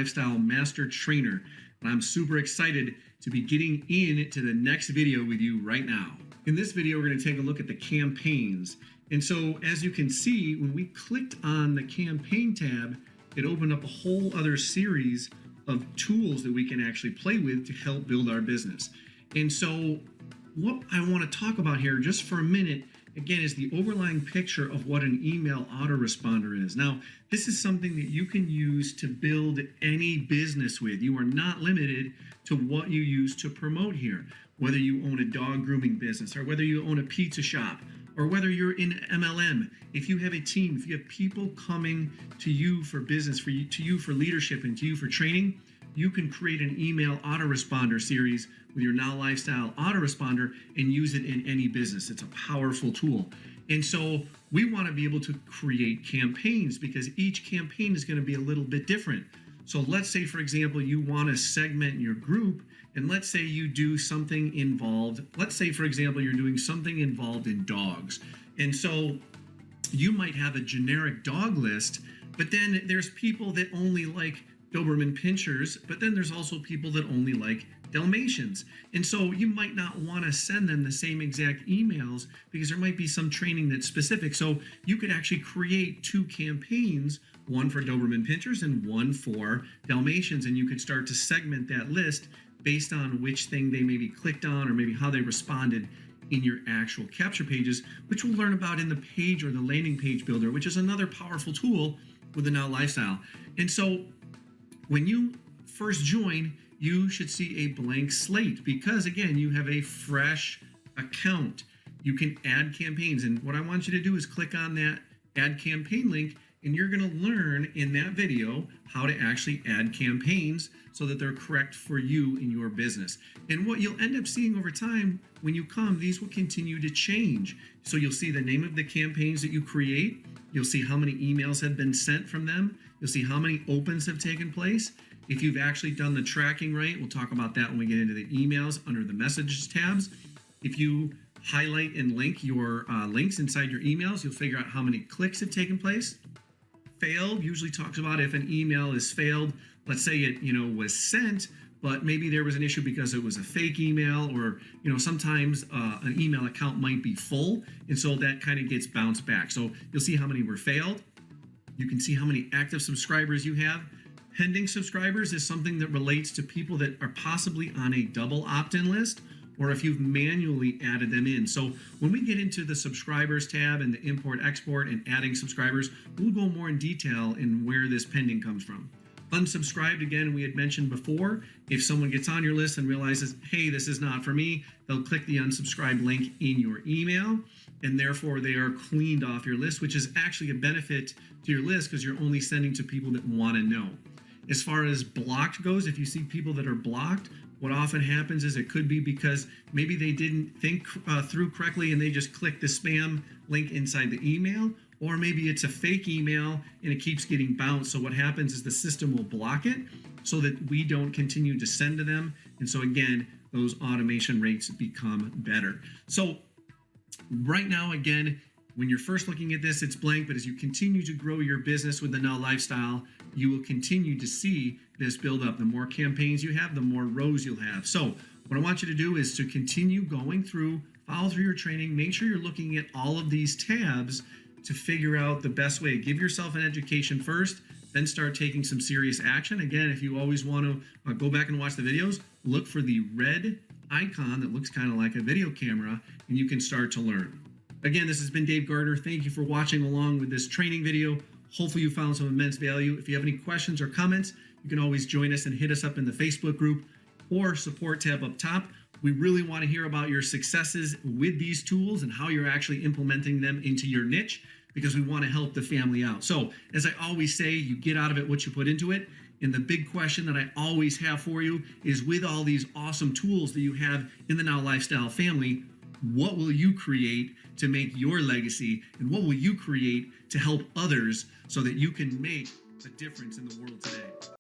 Lifestyle Master Trainer. And I'm super excited to be getting into the next video with you right now. In this video, we're going to take a look at the campaigns. And so as you can see, when we clicked on the campaign tab, it opened up a whole other series of tools that we can actually play with to help build our business. And so what I want to talk about here just for a minute, again, is the overlying picture of what an email autoresponder is. Now, this is something that you can use to build any business with. You are not limited to what you use to promote here, whether you own a dog grooming business or whether you own a pizza shop or whether you're in MLM. If you have a team, if you have people coming to you for business, to you for leadership, and to you for training, you can create an email autoresponder series with your Now Lifestyle autoresponder and use it in any business. It's a powerful tool. And so we want to be able to create campaigns because each campaign is going to be a little bit different. So let's say, for example, you want to segment your group, and let's say you do something involved. Let's say, for example, you're doing something involved in dogs. And so you might have a generic dog list, but then there's people that only like Doberman Pinschers, but then there's also people that only like Dalmatians. And so you might not want to send them the same exact emails because there might be some training that's specific. So you could actually create two campaigns, one for Doberman Pinschers and one for Dalmatians, and you could start to segment that list based on which thing they maybe clicked on or maybe how they responded in your actual capture pages, which we'll learn about in the page or the landing page builder, which is another powerful tool with the Now Lifestyle. And so when you first join, you should see a blank slate because, again, you have a fresh account. You can add campaigns. And what I want you to do is click on that add campaign link, and you're going to learn in that video how to actually add campaigns so that they're correct for you in your business. And what you'll end up seeing over time when you come, these will continue to change. So you'll see the name of the campaigns that you create. You'll see how many emails have been sent from them. You'll see how many opens have taken place. If you've actually done the tracking right, we'll talk about that when we get into the emails under the messages tabs. If you highlight and link your links inside your emails, you'll figure out how many clicks have taken place. Failed usually talks about if an email is failed. Let's say it was sent, but maybe there was an issue because it was a fake email, or sometimes an email account might be full, and so that kind of gets bounced back. So you'll see how many were failed. You can see how many active subscribers you have. Pending subscribers is something that relates to people that are possibly on a double opt-in list, or if you've manually added them in. So when we get into the subscribers tab and the import export and adding subscribers, we'll go more in detail in where this pending comes from. Unsubscribed, again, we had mentioned before, if someone gets on your list and realizes, hey, this is not for me, they'll click the unsubscribe link in your email, and therefore they are cleaned off your list, which is actually a benefit to your list because you're only sending to people that want to know. As far as blocked goes, if you see people that are blocked, what often happens is it could be because maybe they didn't think through correctly and they just clicked the spam link inside the email, or maybe it's a fake email and it keeps getting bounced. So what happens is the system will block it so that we don't continue to send to them. And so again, those automation rates become better. So right now, again, when you're first looking at this, it's blank, but as you continue to grow your business with the Now Lifestyle, you will continue to see this build up. The more campaigns you have, the more rows you'll have. So what I want you to do is to continue going through, follow through your training, make sure you're looking at all of these tabs to figure out the best way. Give yourself an education first, then start taking some serious action. Again, if you always want to go back and watch the videos, look for the red icon that looks kind of like a video camera, and you can start to learn. Again, this has been Dave Gardner. Thank you for watching along with this training video. Hopefully you found some immense value. If you have any questions or comments, you can always join us and hit us up in the Facebook group or support tab up top. We really want to hear about your successes with these tools and how you're actually implementing them into your niche, because we want to help the family out. So as I always say, you get out of it what you put into it. And the big question that I always have for you is, with all these awesome tools that you have in the Now Lifestyle family, what will you create to make your legacy, and what will you create to help others so that you can make a difference in the world today?